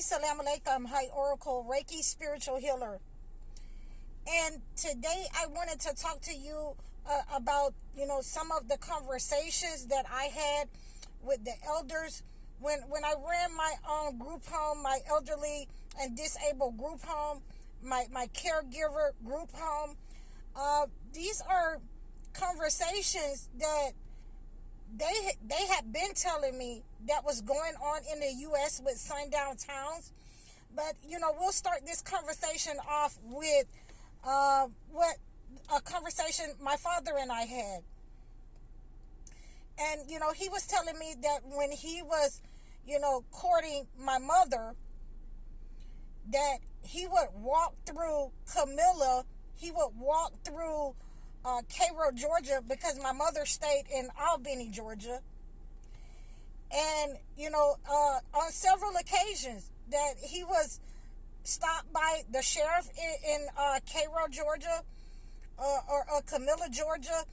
Salam Alaikum. Hi, Oracle, Reiki, spiritual healer. And today I wanted to talk to you about, some of the conversations that I had with the elders when I ran my own group home, my elderly and disabled group home, my caregiver group home. These are conversations that they had been telling me that was going on in the U.S. with sundown towns. But, we'll start this conversation off with what a conversation my father and I had. And, he was telling me that when he was, courting my mother, that he would walk through Camilla, he would walk through Cairo, Georgia, because my mother stayed in Albany, Georgia. And, on several occasions that he was stopped by the sheriff in Cairo, Georgia, or Camilla, Georgia,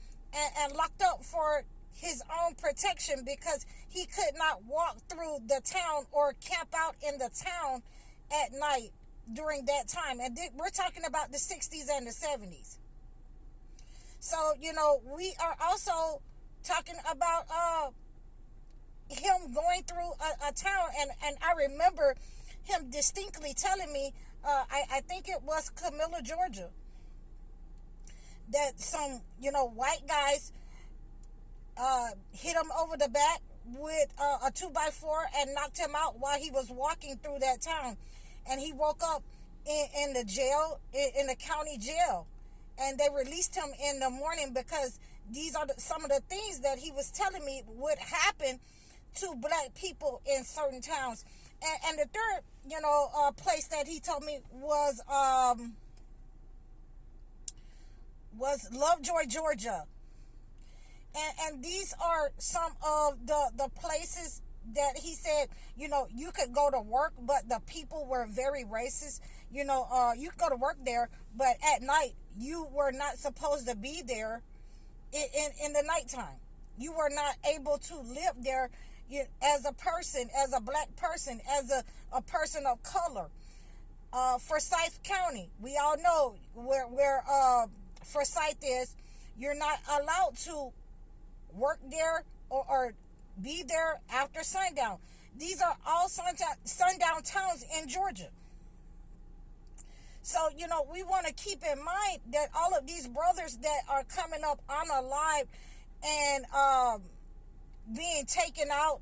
and locked up for his own protection because he could not walk through the town or camp out in the town at night during that time. And we're talking about the 60s and the 70s. So, we are also talking about him going through a town. And I remember him distinctly telling me, I think it was Camilla, Georgia, that some, white guys hit him over the back with a 2x4 and knocked him out while he was walking through that town. And he woke up in the jail, in the county jail. And they released him in the morning because these are some of the things that he was telling me would happen to black people in certain towns. And the third, place that he told me was Lovejoy, Georgia. And these are some of the places that he said, you could go to work, but the people were very racist. You could go to work there, but at night, you were not supposed to be there in the nighttime. You were not able to live there as a person, as a black person, as a person of color. Forsyth County, we all know where Forsyth is. You're not allowed to work there or be there after sundown. These are all sundown towns in Georgia. So, we want to keep in mind that all of these brothers that are coming up unalive and being taken out,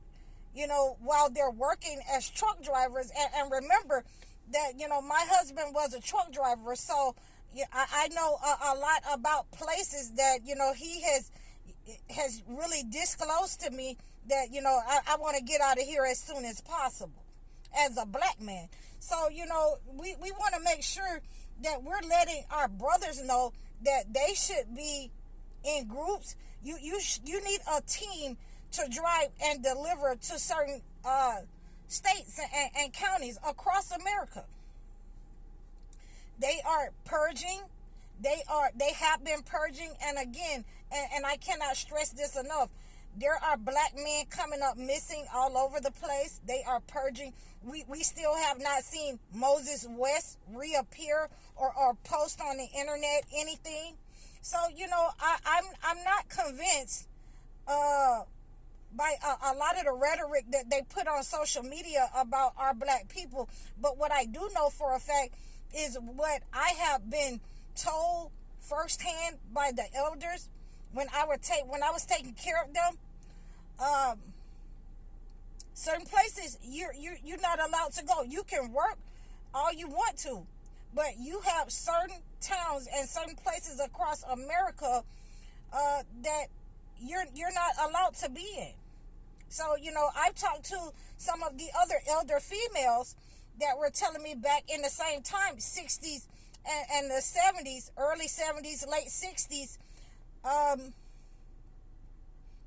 while they're working as truck drivers. And remember that, my husband was a truck driver. So I know a lot about places that, he has really disclosed to me that, I want to get out of here as soon as possible as a black man. So, we want to make sure that we're letting our brothers know that they should be in groups. You need a team to drive and deliver to certain states and counties across America. They are purging. They have been purging. And again, and I cannot stress this enough, there are black men coming up missing all over the place. They are purging. We still have not seen Moses West reappear or post on the internet anything. So, I'm not convinced by a lot of the rhetoric that they put on social media about our black people. But what I do know for a fact is what I have been told firsthand by the elders when I was taking care of them. Certain places you're not allowed to go. You can work all you want to, but you have certain towns and certain places across America that you're not allowed to be in. So, I've talked to some of the other elder females that were telling me back in the same time, 60s and the 70s, early 70s, late 60s,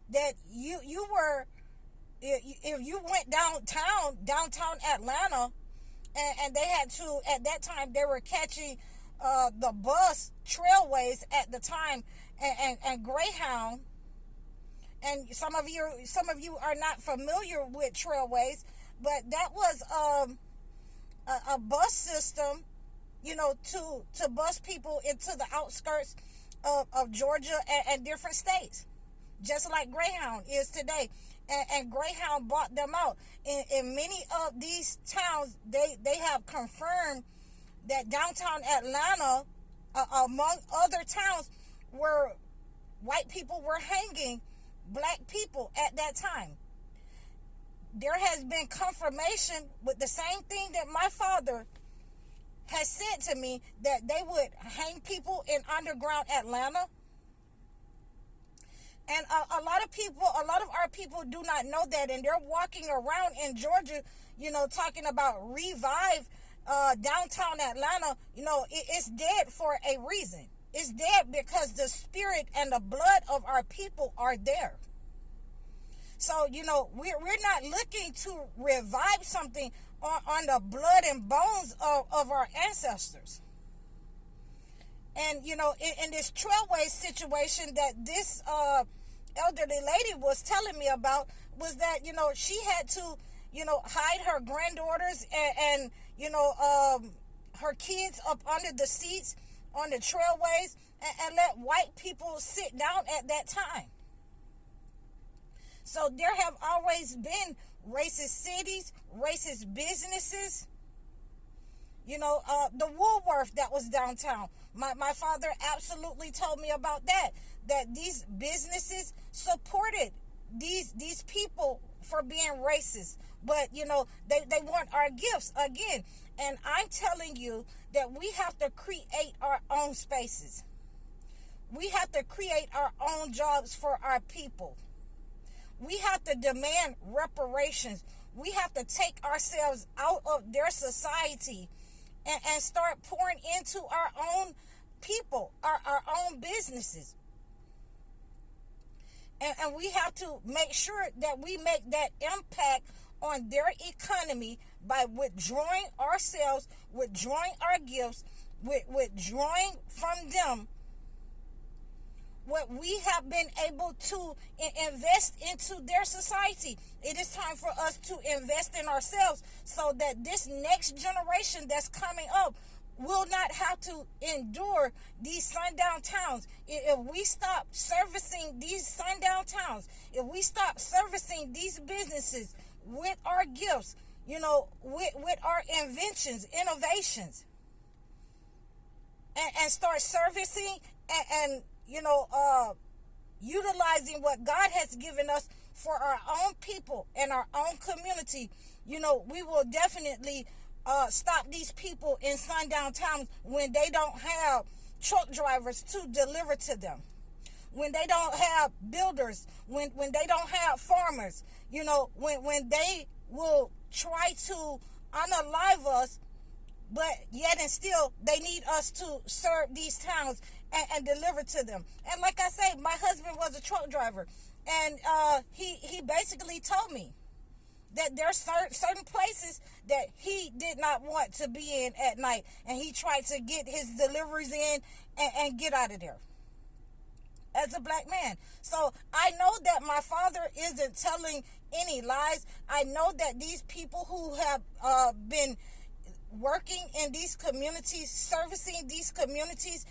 that you were, if you went downtown Atlanta, and they had to, at that time, they were catching the bus trailways at the time, and Greyhound. And some of you are not familiar with trailways, but that was a bus system, to bus people into the outskirts of Georgia and different states, just like Greyhound is today. And Greyhound bought them out. In many of these towns, they have confirmed that downtown Atlanta, among other towns, where white people were hanging black people at that time, there has been confirmation with the same thing that my father has said to me, that they would hang people in underground Atlanta. And a lot of our people do not know that, and they're walking around in Georgia, talking about revive downtown Atlanta. It's dead for a reason. It's dead because the spirit and the blood of our people are there. So, we're not looking to revive something on the blood and bones of our ancestors. And, in this trailway situation that this elderly lady was telling me about, was that, she had to, hide her granddaughters and her kids up under the seats on the trailways and let white people sit down at that time. So there have always been racist cities, racist businesses. The Woolworth that was downtown. My father absolutely told me about that these businesses supported these people for being racist. But, they want our gifts again. And I'm telling you that we have to create our own spaces. We have to create our own jobs for our people. We have to demand reparations. We have to take ourselves out of their society and start pouring into our own people, our own businesses. And we have to make sure that we make that impact on their economy by withdrawing ourselves, withdrawing our gifts, withdrawing from them what we have been able to invest into their society. It is time for us to invest in ourselves so that this next generation that's coming up will not have to endure these sundown towns. If we stop servicing these sundown towns, if we stop servicing these businesses with our gifts, with our inventions, innovations, and start servicing and utilizing what God has given us for our own people and our own community, we will definitely stop these people in sundown towns when they don't have truck drivers to deliver to them, when they don't have builders, when they don't have farmers, when they will try to unalive us, but yet and still they need us to serve these towns and deliver to them. And like I say, my husband was a truck driver, and he basically told me that there are certain places that he did not want to be in at night, and he tried to get his deliveries in and get out of there as a black man. So I know that my father isn't telling any lies. I know that these people who have been working in these communities, servicing these communities,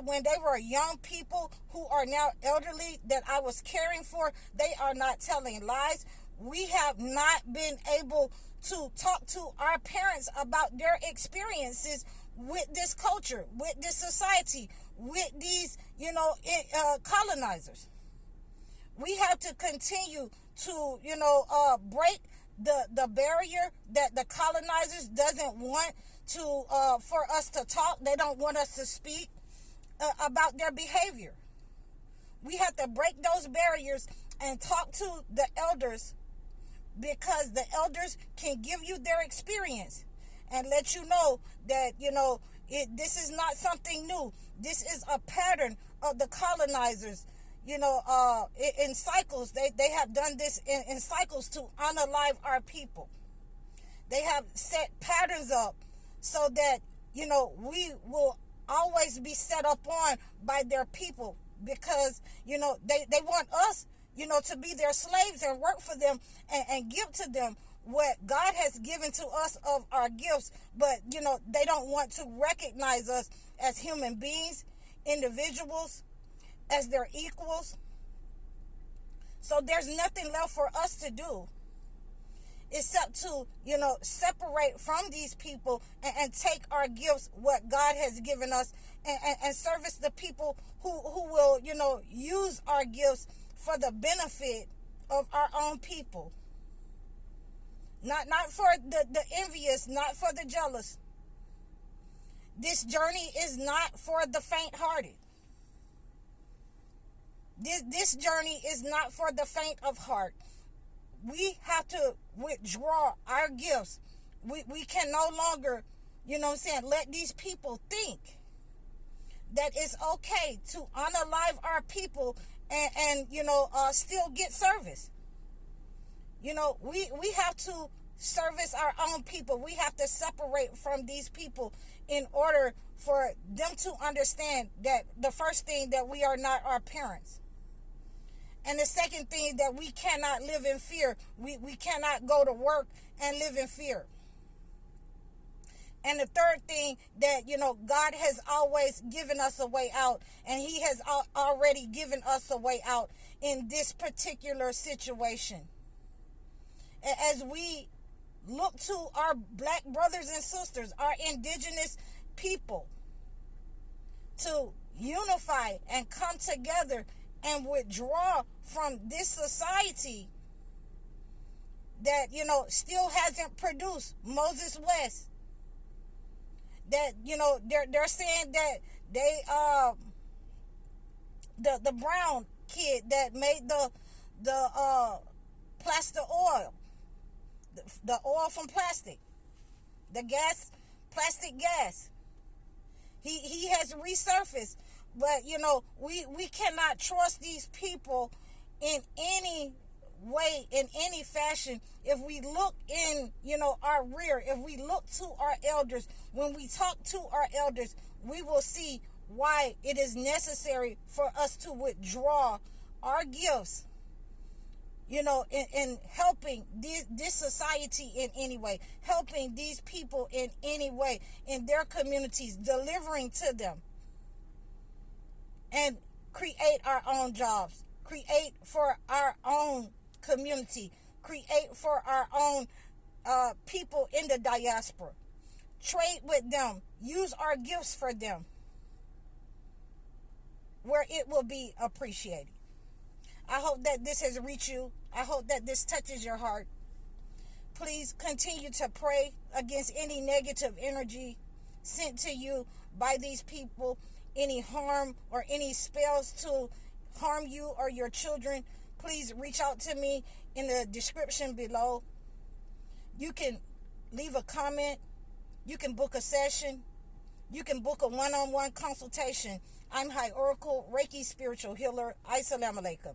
when they were young people who are now elderly that I was caring for, they are not telling lies. We have not been able to talk to our parents about their experiences with this culture, with this society, with these, colonizers. We have to continue to, break the barrier that the colonizers doesn't want to for us to talk. They don't want us to speak about their behavior. We have to break those barriers and talk to the elders, because the elders can give you their experience and let you know that, this is not something new. This is a pattern of the colonizers, in cycles. They have done this in cycles to unalive our people. They have set patterns up so that, we will always be set up on by their people, because, they want us, to be their slaves and work for them and give to them what God has given to us of our gifts, but they don't want to recognize us as human beings, individuals, as their equals. So there's nothing left for us to do except to, separate from these people and take our gifts, what God has given us, and service the people who will, use our gifts for the benefit of our own people. Not for the envious, not for the jealous. This journey is not for the faint-hearted. This journey is not for the faint of heart. We have to withdraw our gifts. We can no longer, let these people think that it's okay to unalive our people and still get service. We have to service our own people. We have to separate from these people in order for them to understand that the first thing, that we are not our parents. And the second thing, that we cannot live in fear. We cannot go to work and live in fear. And the third thing, that, God has always given us a way out. And he has already given us a way out in this particular situation. As we look to our black brothers and sisters, our indigenous people, to unify and come together and withdraw from this society that, still hasn't produced Moses West. That, they're saying that they, the brown kid that made the plaster oil, the oil from plastic, the gas, plastic gas, he has resurfaced. But, we cannot trust these people in any way, in any fashion. If we look in, our rear, if we look to our elders, when we talk to our elders, we will see why it is necessary for us to withdraw our gifts, in helping this society in any way, helping these people in any way, in their communities, delivering to them. And create our own jobs, create for our own community, create for our own people in the diaspora. Trade with them, use our gifts for them, where it will be appreciated. I hope that this has reached you. I hope that this touches your heart. Please continue to pray against any negative energy sent to you by these people, any harm or any spells to harm you or your children. Please reach out to me in the description below. You can leave a comment. You can book a session. You can book a one-on-one consultation. I'm High Oracle, Reiki Spiritual Healer. Assalamu alaikum.